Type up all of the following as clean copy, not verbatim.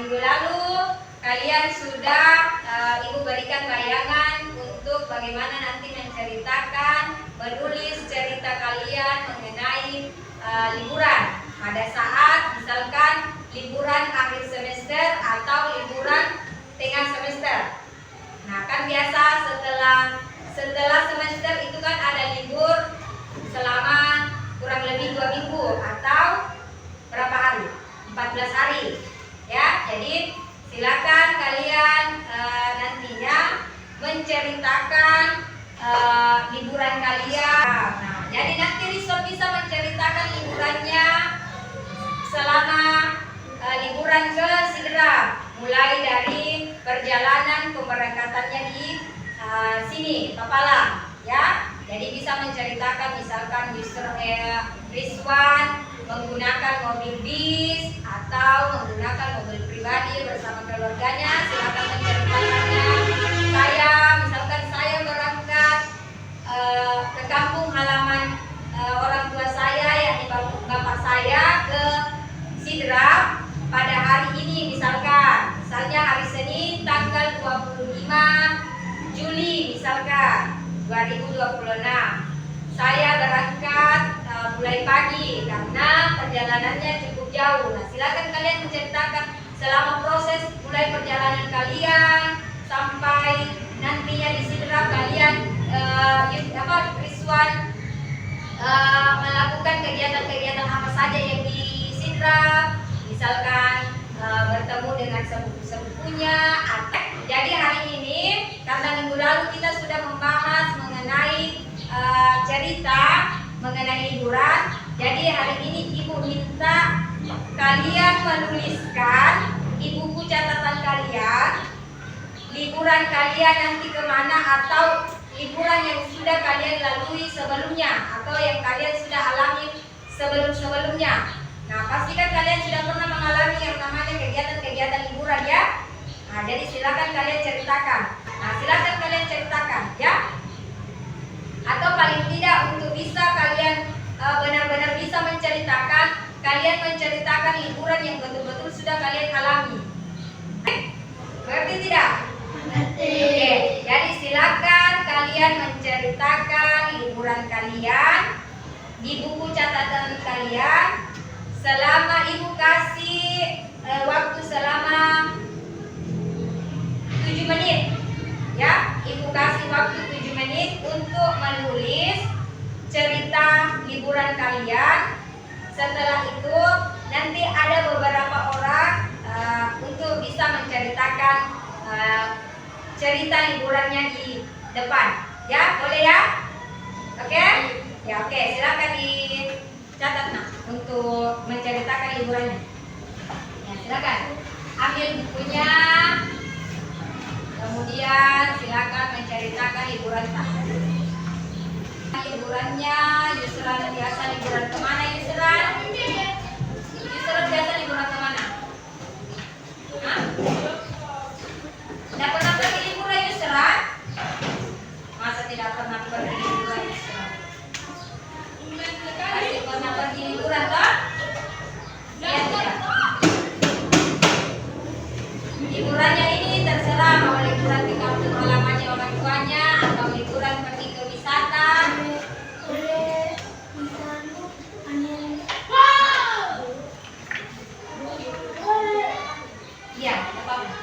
minggu lalu kalian sudah Ibu berikan bayangan untuk bagaimana nanti menceritakan, menulis cerita kalian mengenai liburan pada saat misalkan liburan akhir semester atau liburan tengah semester. Nah, kan biasa setelah semester itu kan ada libur selama kurang lebih 2 minggu atau berapa hari? 14 hari. Ya, jadi silakan kalian nantinya menceritakan liburan kalian. Nah, jadi nanti Risol bisa menceritakan liburannya selama liburan ke Sidrap, mulai dari perjalanan pemberangkatannya di sini Papalang, ya. Jadi bisa menceritakan misalkan Rizwan menggunakan mobil bis atau menggunakan mobil pribadi bersama keluarganya, silakan menceritakannya. Misalkan saya berangkat ke kampung halaman orang tua saya, yakni bapak saya, ke Sidrap pada hari ini misalnya hari Senin tanggal 25 Juli misalkan 2026. Saya berangkat mulai pagi karena perjalanannya cukup jauh. Nah, silakan kalian menceritakan selama proses mulai perjalanan kalian sampai nantinya di Sidrap kalian Rizwan melakukan kegiatan-kegiatan apa saja yang di Sidrap, misalkan bertemu dengan sepupu-sepupunya. Jadi hari ini karena minggu lalu kita sudah membahas mengenai cerita mengenai liburan, jadi hari ini Ibu minta kalian menuliskan di buku catatan kalian liburan kalian nanti kemana, atau liburan yang sudah kalian lalui sebelumnya atau yang kalian sudah alami sebelum-sebelumnya. Nah, pastikan kalian sudah pernah mengalami yang namanya kegiatan-kegiatan liburan, ya. Nah, jadi silakan kalian ceritakan. Nah, silakan kalian ceritakan, ya. Atau paling tidak untuk bisa kalian benar-benar bisa menceritakan, kalian menceritakan liburan yang betul-betul sudah kalian alami. Mengerti tidak? Mengerti. Oke, jadi silakan kalian menceritakan liburan kalian di buku catatan kalian selama Ibu kasih waktu selama 7 menit. Ya, Ibu kasih waktu 7 menit untuk menulis cerita liburan kalian. Setelah itu nanti ada beberapa orang untuk bisa menceritakan cerita liburannya di depan. Ya, boleh ya? Oke? Ya, oke. Silakan dicatat untuk menceritakan liburannya. Ya, silakan. Ambil bukunya. Kemudian silakan menceritakan liburan liburannya. Yusran biasa liburan kemana, Yusran? Yusran biasa liburan kemana? Hah? Tidak pernah pergi liburan, Yusran? Masa tidak pernah pergi liburan, Yusran? Pasti pernah pergi liburan, toh? Iya tidak? Liburannya ini terserah mau liburan di kampung halamannya orang tuanya atau liburan pergi ke wisata. Iya, apa-apa.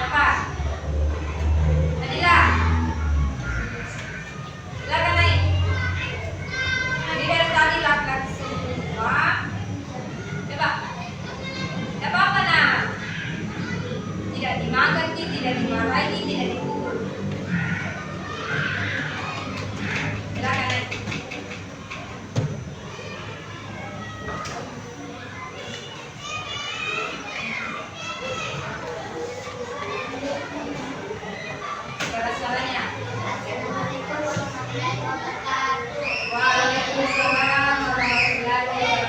Siapa? Nadila. Silakan naik. Ini dari tadi laki-laki semua. Coba. Tidak apa-apa nak. Tidak dimaki, tidak dimarahi, tidak dipukul. Silakan naik. Suara-suaranya. Waalaikumsalam warahmatullahi wabarakatuh.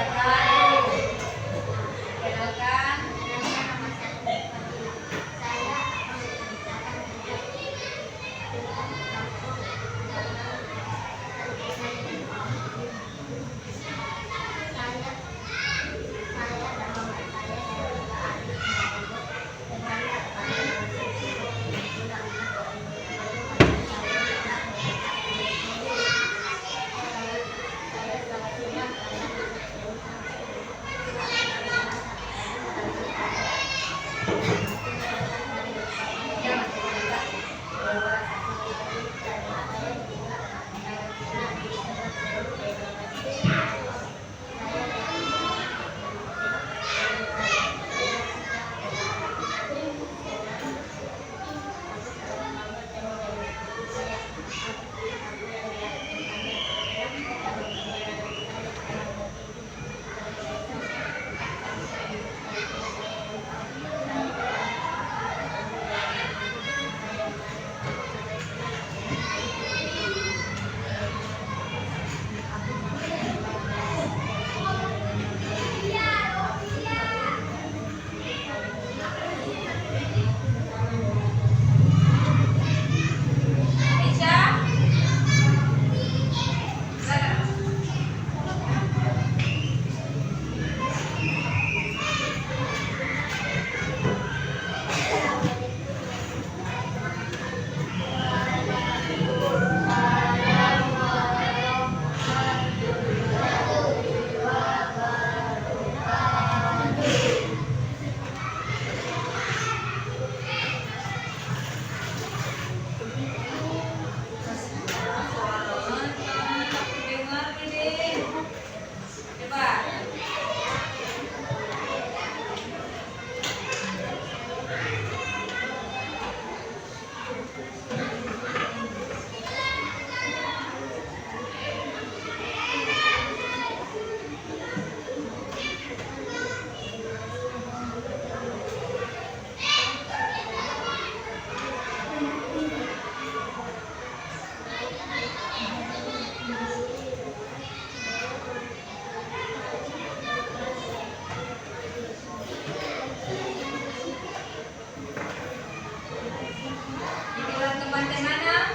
Perkenalkan,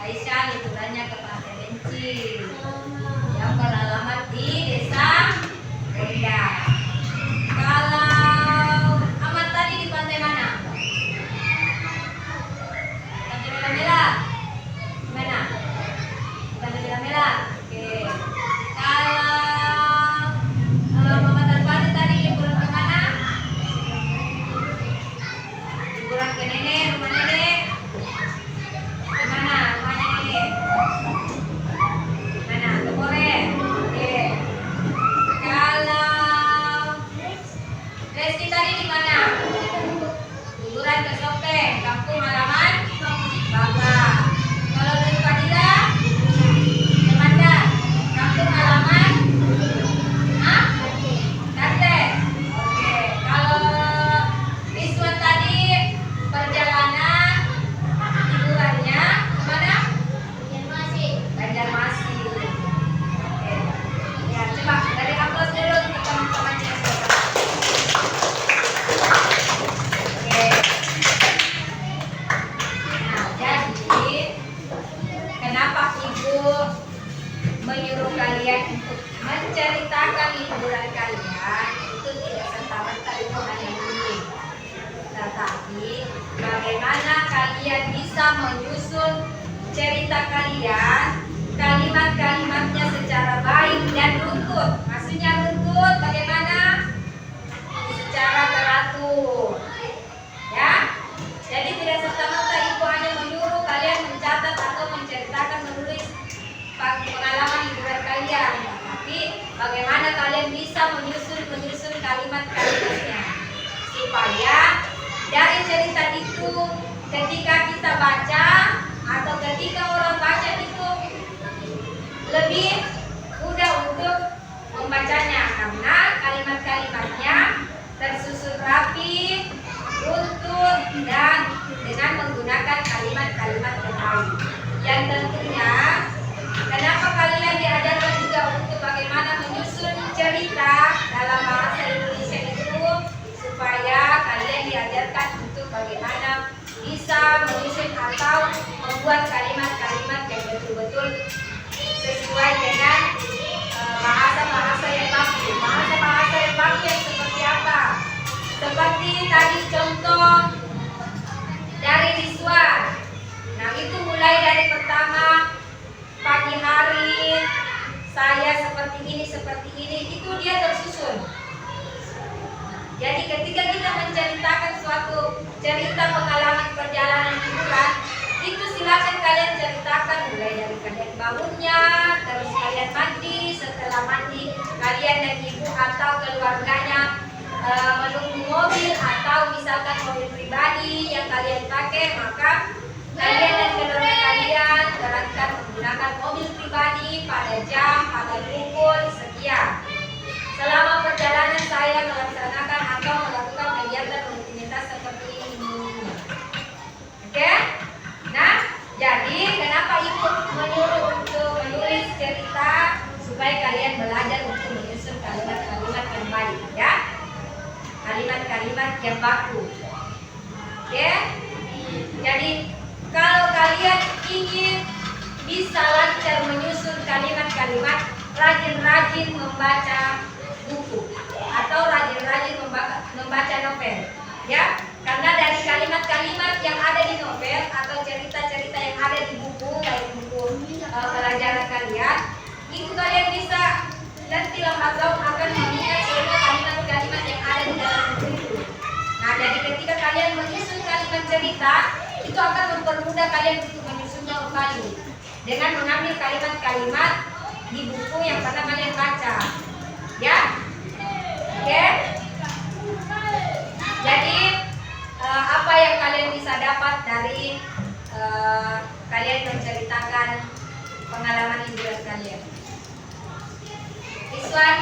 Aisyah liburannya ke Pantai Bencin yang beralamat di Desa Rendah. kalian untuk menceritakan liburan kalian itu tidak serta-merta itu hanya bunyi, tetapi bagaimana kalian bisa menyusun cerita kalian, kalimat-kalimatnya secara baik dan runtut. Maksudnya runtut bagaimana? Secara teratur, ya. Jadi tidak serta-merta ibu hanya menyuruh kalian mencatat atau menceritakan menulis pengalaman liburan kalian, tapi bagaimana kalian bisa menyusun kalimat-kalimatnya supaya dari cerita itu ketika kita baca atau ketika orang baca itu lebih mudah untuk membacanya karena kalimat-kalimatnya tersusun rapi, runtut, dan dengan menggunakan kalimat-kalimat yang baik. Yang tentunya kenapa kalian diajarkan juga untuk bagaimana menyusun cerita dalam bahasa Indonesia itu supaya kalian diajarkan untuk bagaimana bisa menyusun atau membuat kalimat-kalimat yang betul-betul sesuai dengan bahasa-bahasa yang baku. Bahasa-bahasa yang baku yang seperti apa? Seperti tadi contoh dari Rizwan. Nah itu mulai dari pertama pagi hari saya seperti ini itu dia tersusun. Jadi ketika kita menceritakan suatu cerita pengalaman perjalanan liburan, itu silakan kalian ceritakan mulai dari kalian bangunnya, terus kalian mandi, setelah mandi kalian dan ibu atau keluarganya menunggu mobil atau misalkan mobil pribadi yang kalian pakai, maka kalian dan keluarga kalian berangkat menggunakan mobil pribadi pada jam, pada pukul sekian. Selama perjalanan saya melaksanakan atau melakukan kegiatan rutinitas seperti ini. Oke? Nah, jadi kenapa ibu menyuruh untuk menulis cerita supaya kalian belajar untuk menyusun kalimat-kalimat yang baik, ya? Kalimat-kalimat yang baku. Oke? Jadi kalau kalian ingin bisa lancar menyusun kalimat-kalimat, rajin-rajin membaca buku atau rajin-rajin membaca novel, ya. Karena dari kalimat-kalimat yang ada di novel atau cerita-cerita yang ada di buku, kayak buku pelajaran kalian, itu kalian bisa nanti lambat laun akan mengingat semua kalimat-kalimat yang ada di dalam buku itu. Nah, jadi ketika kalian menyusun kalimat cerita, itu akan mempermudah kalian untuk menyusunnya kembali dengan mengambil kalimat-kalimat di buku yang pernah kalian baca, ya. Oke? Jadi apa yang kalian bisa dapat dari kalian menceritakan pengalaman liburan kalian? Iswan,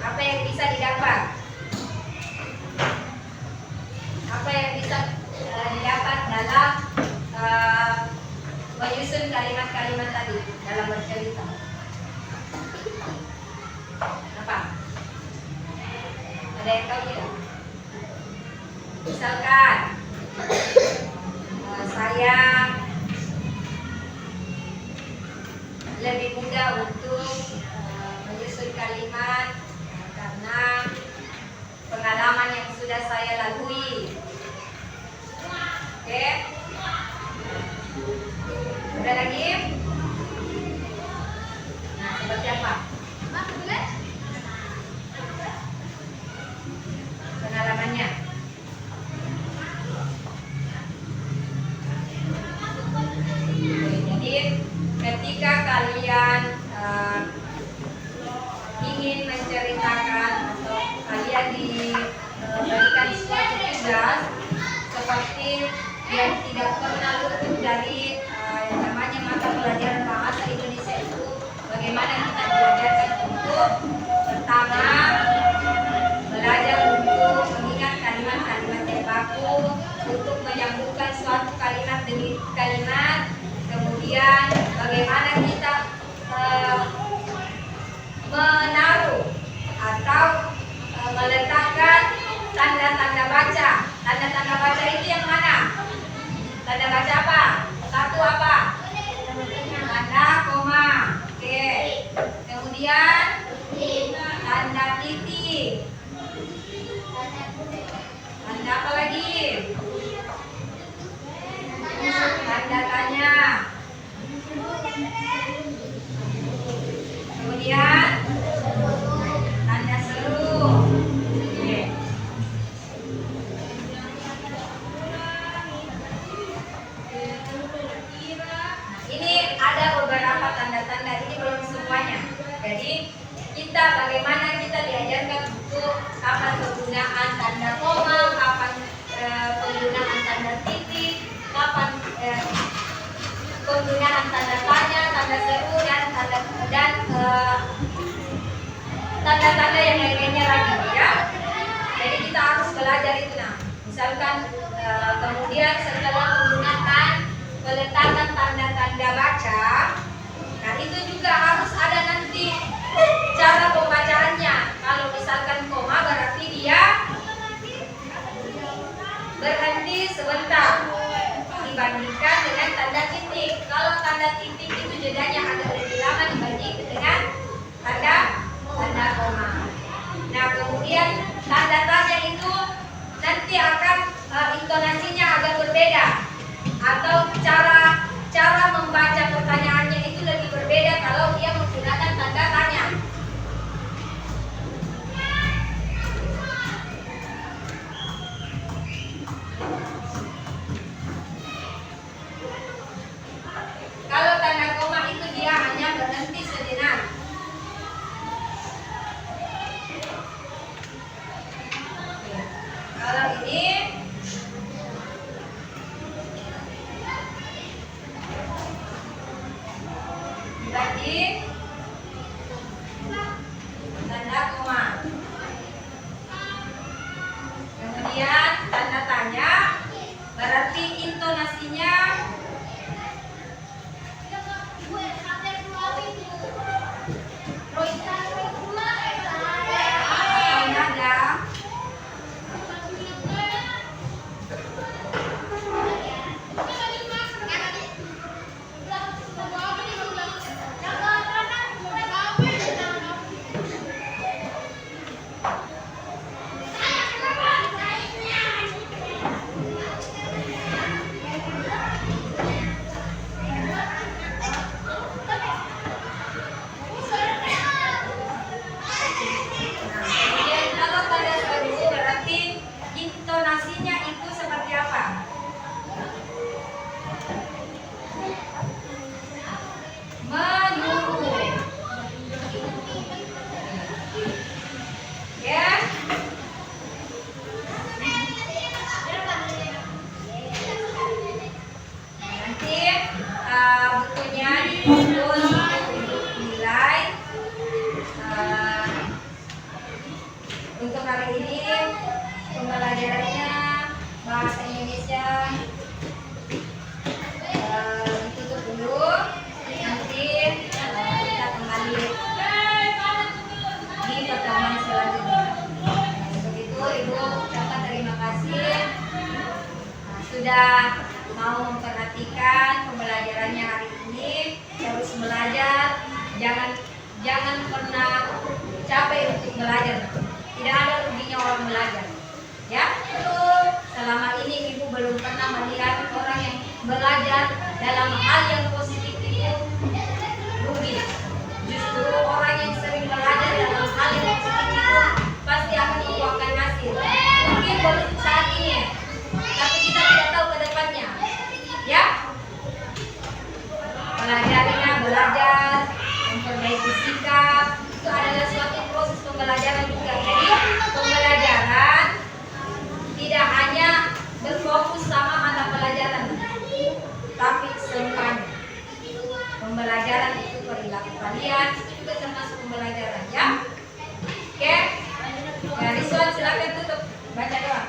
apa yang bisa didapat? Apa yang bisa didapat dalam menyusun kalimat-kalimat tadi dalam bercerita? Apa? Ada yang tahu tidak? Misalkan saya lebih mudah untuk menyusun kalimat karena pengalaman yang sudah saya lalui. Oke? Ada lagi? Nah, seperti apa? Pengalamannya. Jadi ketika kalian ingin menceritakan atau kalian diberikan suatu tugas seperti yang tidak pernah luput dari yang namanya mata pelajaran bahasa Indonesia itu, bagaimana kita diajarkan untuk pertama belajar untuk mengingat kalimat-kalimat yang baku, untuk menyambungkan suatu kalimat demi kalimat, kemudian bagaimana kita menaruh atau meletakkan tanda-tanda baca. Tanda-tanda baca itu yang mana? Tanda baca apa? Satu apa? Tanda koma. Oke. Kemudian tanda seru. Oke. Ini ada beberapa tanda-tanda, ini belum semuanya. Jadi kita bagaimana kita diajarkan untuk kapan penggunaan tanda koma, kapan penggunaan tanda titik, kapan penggunaan tanda tanya, tanda seru, dan tanda-tanda yang lainnya lagi, ya. Jadi kita harus belajar itu. Nah, misalkan kemudian setelah menggunakan peletakan tanda-tanda baca, nah itu juga harus ada nanti cara pembacaannya. Kalau misalkan koma berarti dia berhenti sebentar dibandingkan dengan tanda titik. Kalau tanda titik itu jedanya agak lebih lama dibanding dengan tanda koma. Nah, kemudian tanda tanya itu nanti akan intonasinya agak berbeda, atau cara membaca pertanyaannya itu lebih berbeda kalau dia menggunakan tanda tanya. Kalau tanda koma itu dia hanya berhenti sejenak. Kalau ini dibanding tanda koma. Kemudian tanda tanya berarti intonasinya untuk hari ini pembelajarannya bahasa Indonesia ditutup dulu. Nanti kita kembali di pertemuan selanjutnya. Untuk itu Ibu ucapkan terima kasih sudah mau memperhatikan pembelajarannya hari ini. Terus belajar, jangan pernah capek untuk belajar. Tidak ada ruginya orang belajar, ya. Selama ini Ibu belum pernah melihat orang yang belajar dalam hal yang positif itu rugi. Justru orang yang sering belajar dalam hal yang positif itu pasti akan membuahkan hasil. Mungkin baru saat ini, tapi kita tidak tahu ke depannya, ya. Belajar, memperbaiki sikap, itu adalah suatu proses pembelajaran juga. Jadi pembelajaran tidak hanya berfokus sama mata pelajaran, tapi semuanya. Pembelajaran itu perilaku kalian, itu juga termasuk pembelajaran, ya. Oke, ya, Rizwan silakan tutup baca doa.